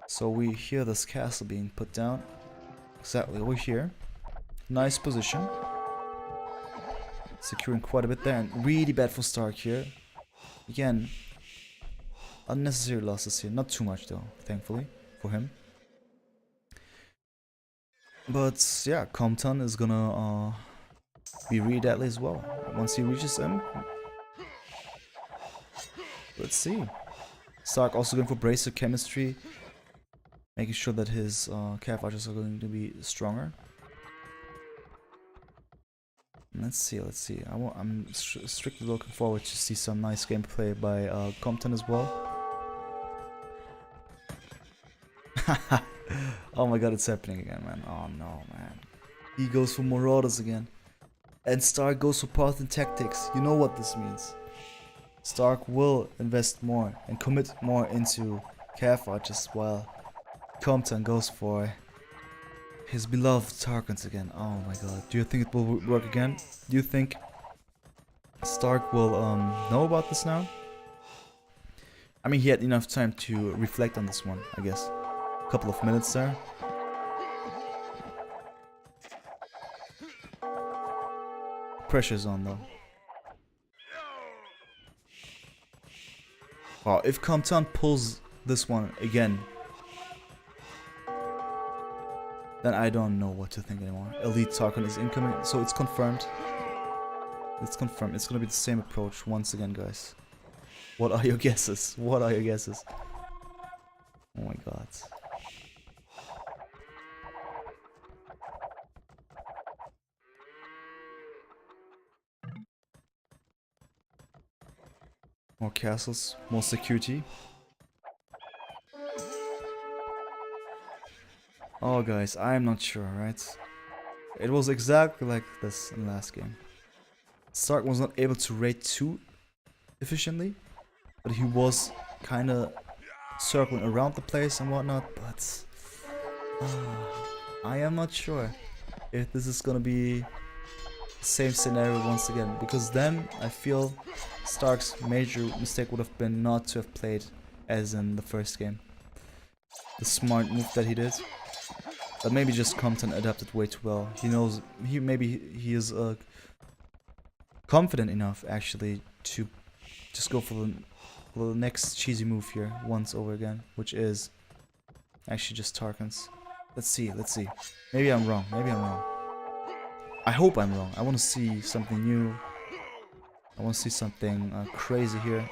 So we hear this castle being put down, exactly over here. Nice position, securing quite a bit there, and really bad for Stark here. Again, unnecessary losses here, not too much though, thankfully, for him. But yeah, Compton is gonna be really deadly as well once he reaches him. Let's see. Stark also going for bracer chemistry, making sure that his cav archers are going to be stronger. Let's see. I'm strictly looking forward to see some nice gameplay by Compton as well. Oh my god, it's happening again, man. Oh no, man. He goes for Marauders again. And Stark goes for Parthian Tactics. You know what this means. Stark will invest more and commit more into cav archers, while Compton goes for his beloved Tarkans again. Oh my god. Do you think it will work again? Do you think Stark will know about this now? I mean, he had enough time to reflect on this one, I guess. A couple of minutes there. Pressure's on though. Wow, if Compton pulls this one again, then I don't know what to think anymore. Elite Tarkan is incoming, so it's confirmed. It's confirmed. It's gonna be the same approach once again, guys. What are your guesses? What are your guesses? Oh my god. More castles, more security. Oh guys, I'm not sure, right? It was exactly like this in the last game. Stark was not able to raid too efficiently, but he was kinda circling around the place and whatnot, but I am not sure if this is gonna be the same scenario once again, because then I feel Stark's major mistake would have been not to have played as in the first game. The smart move that he did. But maybe just Compton adapted way too well. He knows, maybe he is confident enough actually to just go for the next cheesy move here once over again, which is actually just Tarkans. Let's see. Maybe I'm wrong. I hope I'm wrong. I want to see something new. I want to see something crazy here.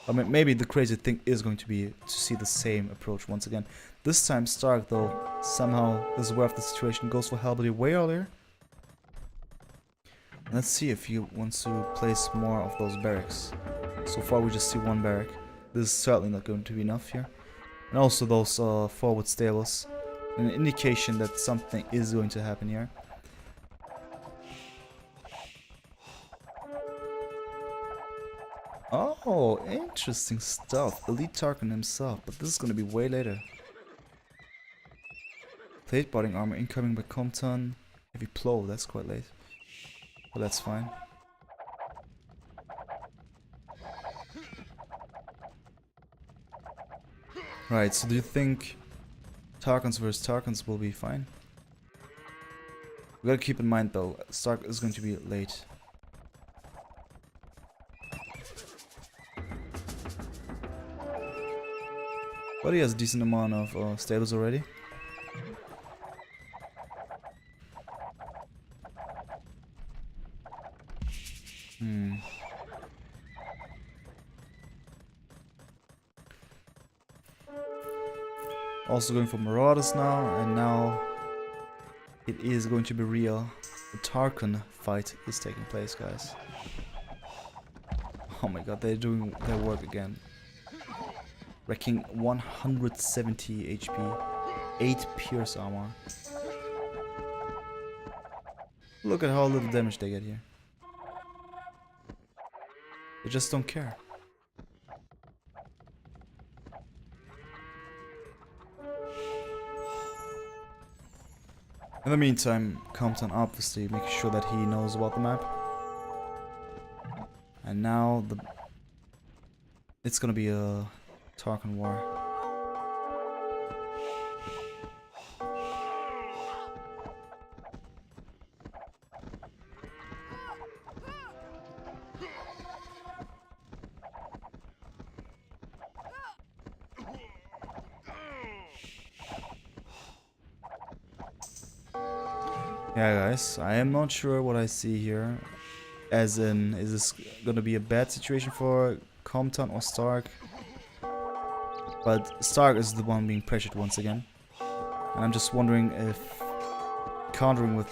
I mean, maybe the crazy thing is going to be to see the same approach once again. This time Stark, though, somehow is aware of the situation, goes for Halberdy way earlier. Let's see if he wants to place more of those barracks. So far we just see one barrack. This is certainly not going to be enough here. And also those forward stables. An indication that something is going to happen here. Oh, interesting stuff. Elite Tarkin himself, but this is gonna be way later. Plate body armor incoming by komtan. Heavy plow, that's quite late. But that's fine. Right, so do you think Tarkans versus Tarkans will be fine? We gotta keep in mind though, Stark is going to be late. But he has a decent amount of stables already. Also going for Marauders now, and now it is going to be real. The Tarkan fight is taking place, guys. Oh my god, they're doing their work again. Wrecking 170 HP, 8 pierce armor. Look at how little damage they get here. They just don't care. In the meantime, Compton obviously making sure that he knows about the map. And now it's gonna be a Tarkan war. Yeah, guys, I am not sure what I see here. As in, is this gonna be a bad situation for Compton or Stark? But Stark is the one being pressured once again. And I'm just wondering if countering with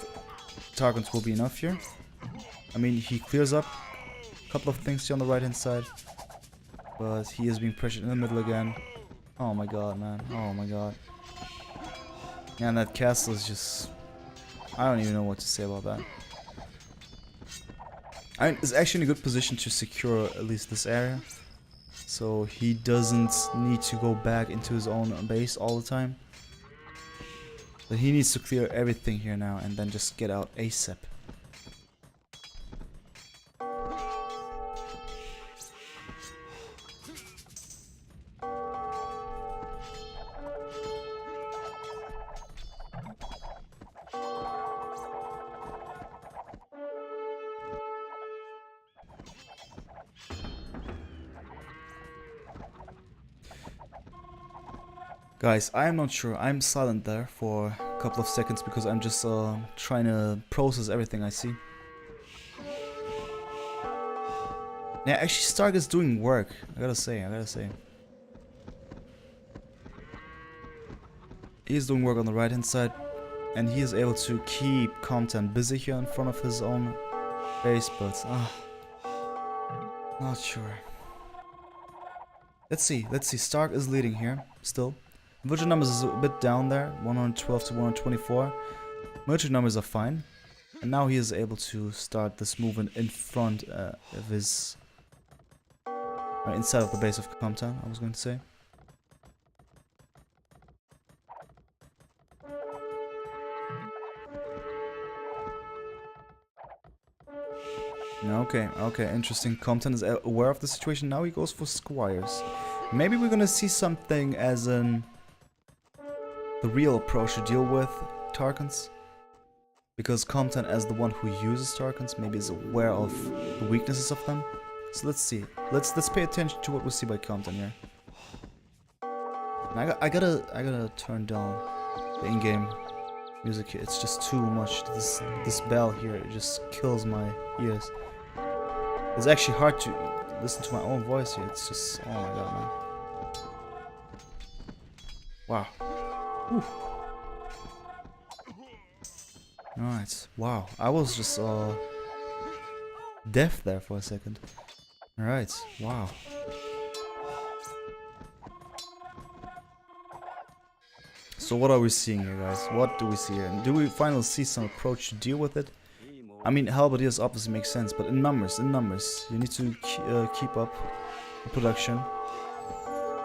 Tarkans will be enough here. I mean, he clears up a couple of things here on the right hand side. But he is being pressured in the middle again. Oh my god, man. Oh my god. Yeah, and that castle is just... I don't even know what to say about that. I mean, it's actually in a good position to secure at least this area. So he doesn't need to go back into his own base all the time. But he needs to clear everything here now and then just get out ASAP. Guys, I am not sure. I'm silent there for a couple of seconds because I'm just trying to process everything I see. Yeah, actually Stark is doing work. I gotta say. He is doing work on the right hand side, and he is able to keep Compton busy here in front of his own base, but not sure. Let's see. Stark is leading here still. Virgin numbers is a bit down there, 112 to 124. Merchant numbers are fine. And now he is able to start this movement in front of his... inside of the base of Compton, I was going to say. Okay, interesting. Compton is aware of the situation. Now he goes for Squires. Maybe we're gonna see something as in... the real approach to deal with Tarkans, because Compton as the one who uses Tarkans maybe is aware of the weaknesses of them. So let's see. Let's pay attention to what we see by Compton here. And I gotta turn down the in-game music here. It's just too much. This bell here, it just kills my ears. It's actually hard to listen to my own voice here. It's just, oh my god, man. Wow. Alright, wow, I was just deaf there for a second. Alright, wow. So what are we seeing here, guys? What do we see here? And do we finally see some approach to deal with it? I mean, halberdiers obviously makes sense, but in numbers, you need to keep up the production.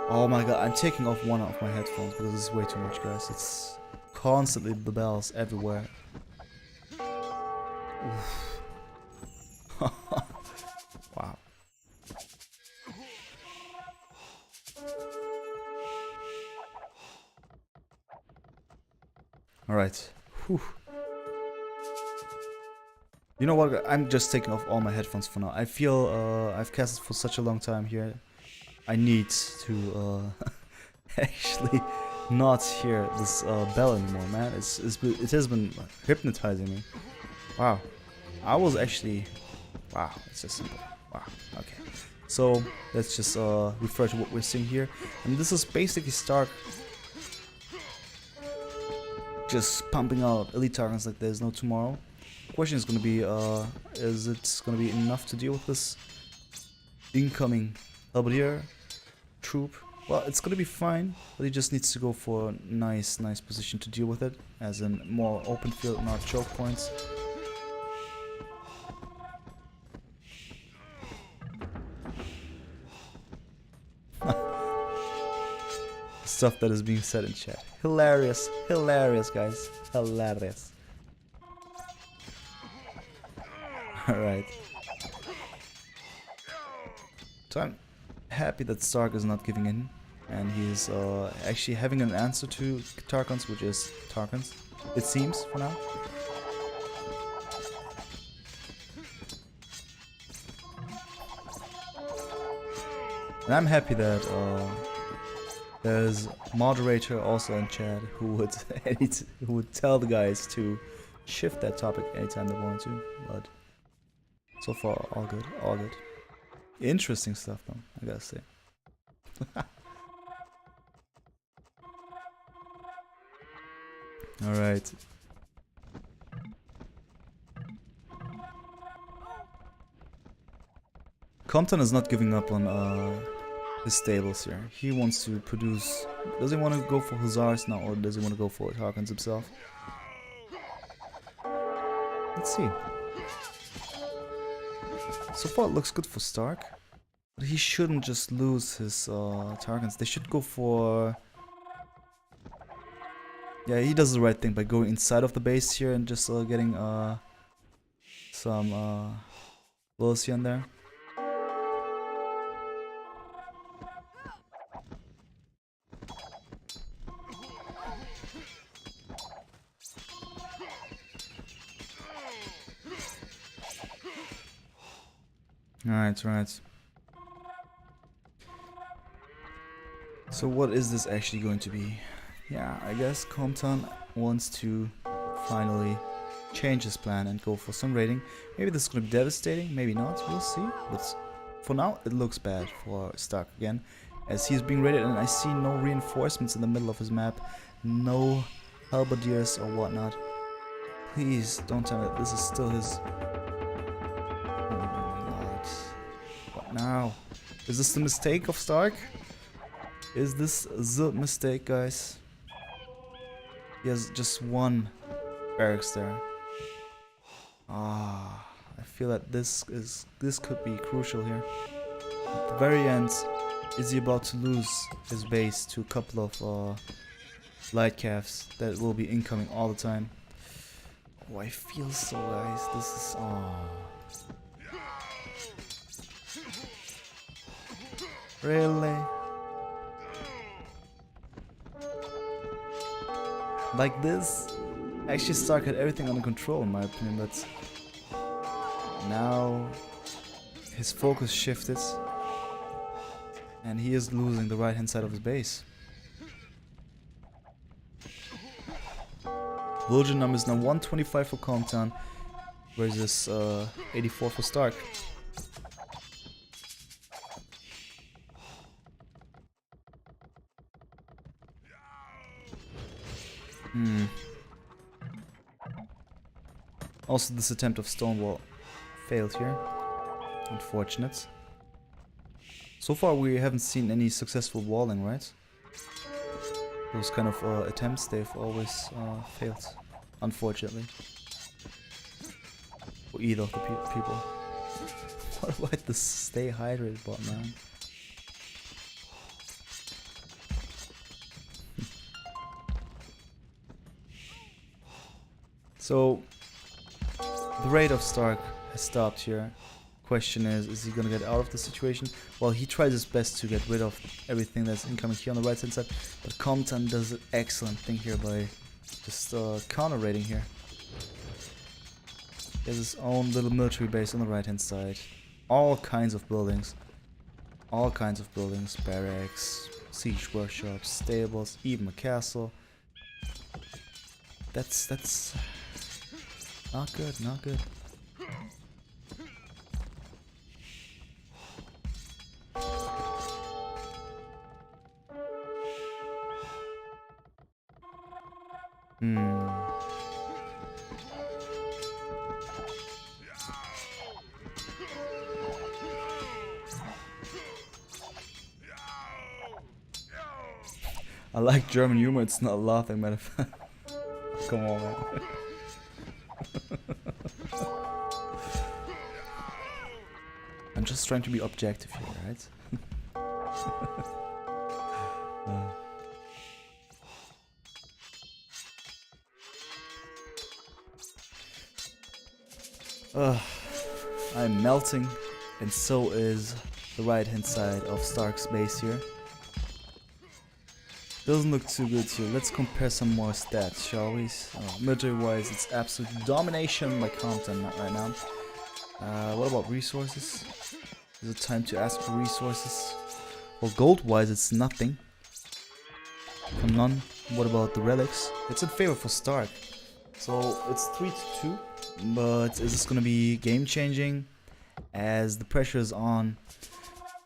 Oh my god, I'm taking off one of my headphones because this is way too much, guys. It's constantly the bells everywhere. Wow. Alright. You know what? I'm just taking off all my headphones for now. I feel I've casted for such a long time here. I need to actually not hear this bell anymore, man. It has been hypnotizing me. Wow. I was actually... Wow, it's just simple. Wow, okay. So, let's just refer to what we're seeing here. And this is basically st4rk just pumping out elite targets like there's no tomorrow. Question is going to be, is it going to be enough to deal with this incoming halberdier troop? Well, it's going to be fine, but he just needs to go for a nice position to deal with it, as in more open field, not choke points. Stuff that is being said in chat. Hilarious, hilarious, guys, hilarious. Alright. So I'm happy that st4rk is not giving in, and he's actually having an answer to Tarkans, which is Tarkans, it seems, for now. And I'm happy that there's a moderator also in chat who would tell the guys to shift that topic anytime they want to, but so far all good, all good. Interesting stuff though, I gotta say. Alright. Komtan is not giving up on his stables here. He wants to produce... Does he want to go for Hussars now, or does he want to go for Tarkans himself? Let's see. So far it looks good for st4rk, but he shouldn't just lose his Tarkans. They should go for... Yeah, he does the right thing by going inside of the base here and just getting some blows here and there. Right. So what is this actually going to be? Yeah, I guess komtan wants to finally change his plan and go for some raiding. Maybe this is going to be devastating, maybe not, we'll see. But for now, it looks bad for st4rk again, as he's being raided, and I see no reinforcements in the middle of his map. No halberdiers or whatnot. Please, don't tell me that this is still his... Now, is this the mistake of st4rk? Is this the mistake, guys? He has just one barracks there. I feel that this could be crucial here. At the very end, is he about to lose his base to a couple of light calves that will be incoming all the time? Oh, I feel so, guys. This is Really? Like this? Actually, st4rk had everything under control in my opinion, but now his focus shifted and he is losing the right hand side of his base. Villager number is now 125 for komtan versus 84 for st4rk. Also, this attempt of stonewall failed here. Unfortunate. So far, we haven't seen any successful walling, right? Those kind of attempts, they've always failed, unfortunately. either of the people. What about the stay hydrated bot, man? So the raid of st4rk has stopped here. Question is he gonna get out of the situation? Well, he tries his best to get rid of everything that's incoming here on the right hand side, but komtan does an excellent thing here by just counter raiding here. He has his own little military base on the right hand side. All kinds of buildings. All kinds of buildings. Barracks, siege workshops, stables, even a castle. That's not good, not good. I like German humor, it's not laughing, man. Come on, man. I'm just trying to be objective here, right? I'm melting, and so is the right hand side of st4rk's base here. Doesn't look too good here. Let's compare some more stats, shall we? Military wise, it's absolute domination by komtan right now. What about resources? Is it time to ask for resources? Well, gold wise, it's nothing. From none. What about the relics? It's in favor for st4rk. So it's 3-2. But is this gonna be game changing? As the pressure is on.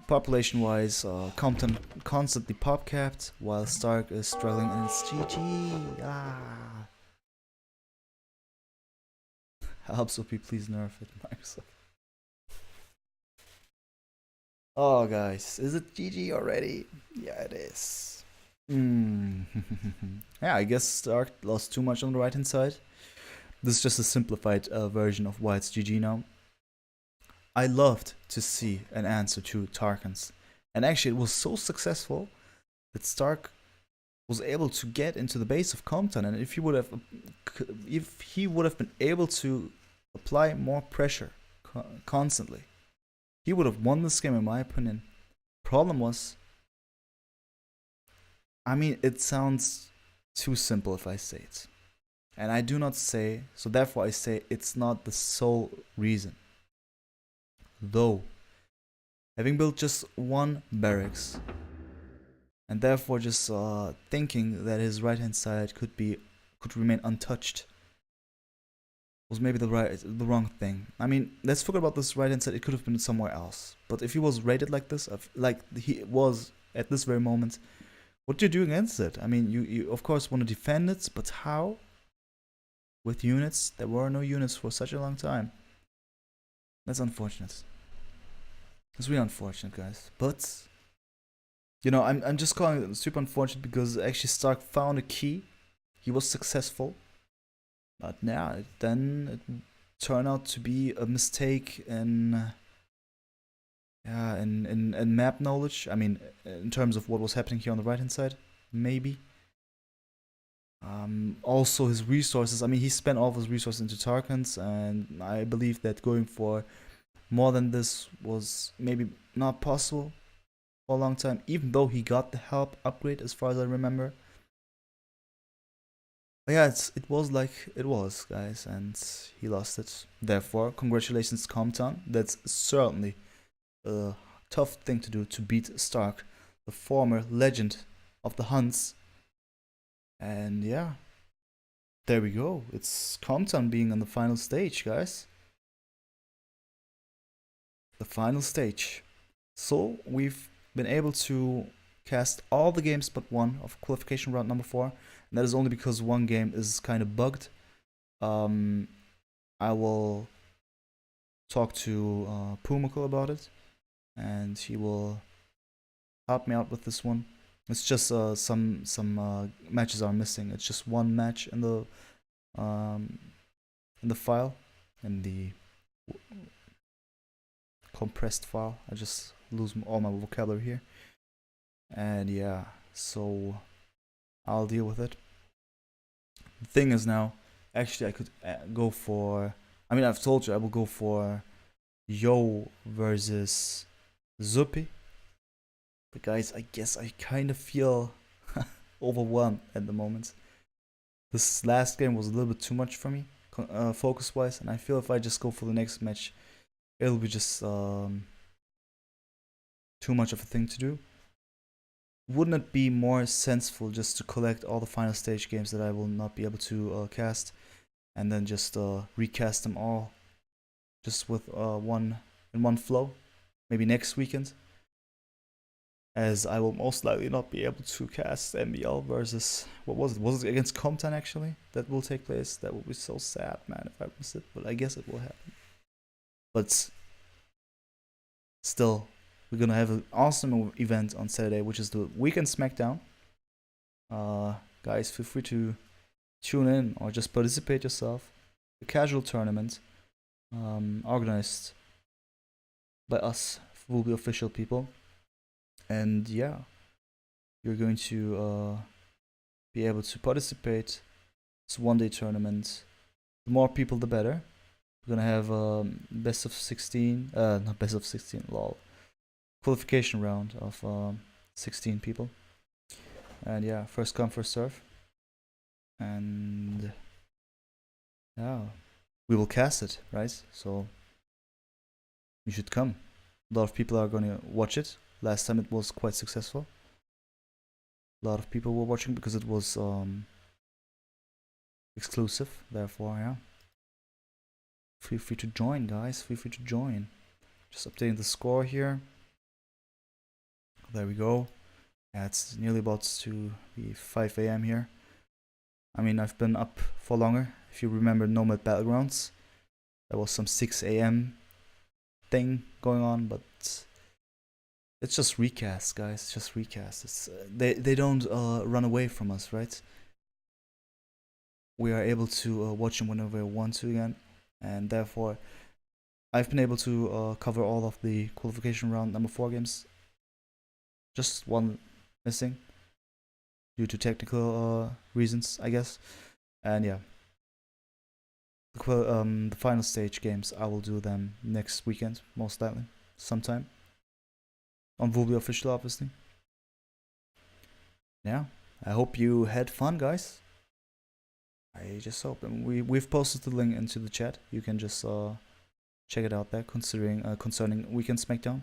Population wise, komtan constantly pop capped, while st4rk is struggling, and it's GG. I hope so, please nerf it, Microsoft. Oh, guys, is it GG already? Yeah, it is. Yeah, I guess st4rk lost too much on the right hand side. This is just a simplified version of why it's GG now. I loved to see an answer to Tarkans, and actually it was so successful that st4rk was able to get into the base of komtan, and if he would have been able to apply more pressure constantly, he would have won this game, in my opinion. Problem was, I mean, it sounds too simple if I say it, and I do not say so. Therefore, I say it's not the sole reason. Though, having built just one barracks, and therefore just thinking that his right hand side could remain untouched, was maybe the wrong thing. I mean, let's forget about this right hand side. It could have been somewhere else. But if he was rated like this, like he was at this very moment, what do you do against it? I mean, you of course want to defend it, but how? With units? There were no units for such a long time. That's unfortunate. It's really unfortunate, guys. But you know, I'm just calling it super unfortunate because actually st4rk found a key. He was successful. But yeah, then it turned out to be a mistake in map knowledge. I mean, in terms of what was happening here on the right hand side, maybe. Also his resources. I mean, he spent all of his resources into Tarkans, and I believe that going for more than this was maybe not possible for a long time, even though he got the help upgrade as far as I remember. But yeah, it was like it was, guys, and he lost it. Therefore, congratulations, komtan. That's certainly a tough thing to do, to beat st4rk, the former legend of the Huns. And yeah, there we go. It's komtan being on the final stage, guys. The final stage. So we've been able to cast all the games but one of qualification round number 4, and that is only because one game is kind of bugged. I will talk to Pumacle about it, and he will help me out with this one. It's just some matches are missing. It's just one match in the file, in the compressed file. I just lose all my vocabulary here. And yeah, so I'll deal with it. The thing is now, actually I could go for, I mean I've told you I will go for Yo versus Zupi. But guys, I guess I kind of feel overwhelmed at the moment. This last game was a little bit too much for me, focus wise, and I feel if I just go for the next match, it'll be just too much of a thing to do. Wouldn't it be more sensible just to collect all the final stage games that I will not be able to cast, and then just recast them all just with one flow, maybe next weekend, as I will most likely not be able to cast MBL versus, what was it? Was it against Komtan actually? That will take place. That will be so sad, man, if I miss it, but I guess it will happen. But still, we're gonna have an awesome event on Saturday, which is the weekend SmackDown. Guys, feel free to tune in or just participate yourself. A casual tournament, organized by us, will be official people, and yeah, you're going to be able to participate. It's a one-day tournament. The more people, the better. We're gonna have best of 16, not best of 16, lol. Qualification round of 16 people, and yeah, first come first serve, and yeah, we will cast it, right? So you should come. A lot of people are gonna watch it. Last time it was quite successful. A lot of people were watching because it was exclusive. Therefore, yeah, feel free to join, guys. Feel free to join. Just updating the score here. There we go. Yeah, it's nearly about to be 5 a.m. here. I mean, I've been up for longer. If you remember Nomad Battlegrounds, there was some 6 a.m. thing going on, but it's just recast, guys. It's just recast. It's they don't run away from us, right? We are able to watch them whenever we want to again, and therefore, I've been able to cover all of the qualification round number 4 games. Just one missing due to technical reasons, I guess. And yeah, the final stage games, I will do them next weekend, most likely, sometime. On Vulby Official, obviously. Yeah, I hope you had fun, guys. I just hope. And we've posted the link into the chat. You can just check it out there, concerning Weekend SmackDown.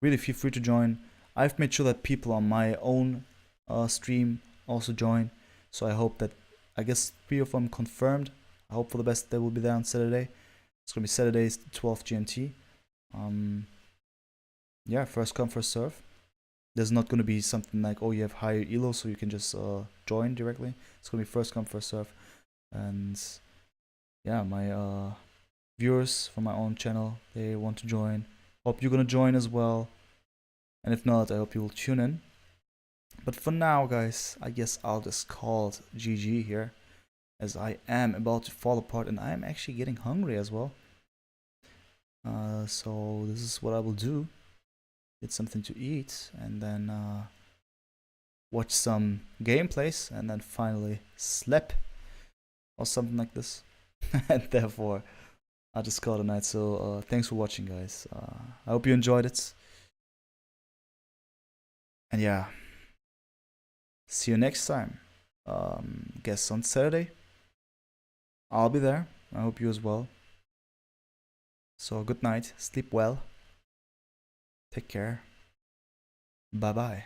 Really feel free to join. I've made sure that people on my own stream also join. So I hope that, I guess 3 of them confirmed. I hope for the best they will be there on Saturday. It's gonna be Saturdays 12 GMT. Yeah, first come first serve. There's not gonna be something like, oh, you have higher elo, so you can just join directly. It's gonna be first come first serve. And yeah, my viewers from my own channel, they want to join. Hope you're gonna join as well. And if not, I hope you will tune in. But for now, guys, I guess I'll just call it GG here, as I am about to fall apart and I am actually getting hungry as well. So this is what I will do. Get something to eat and then watch some gameplays and then finally sleep or something like this. And therefore, I'll just call it a night. So thanks for watching, guys. I hope you enjoyed it. And yeah, see you next time. Guess on Saturday. I'll be there. I hope you as well. So good night. Sleep well. Take care. Bye bye.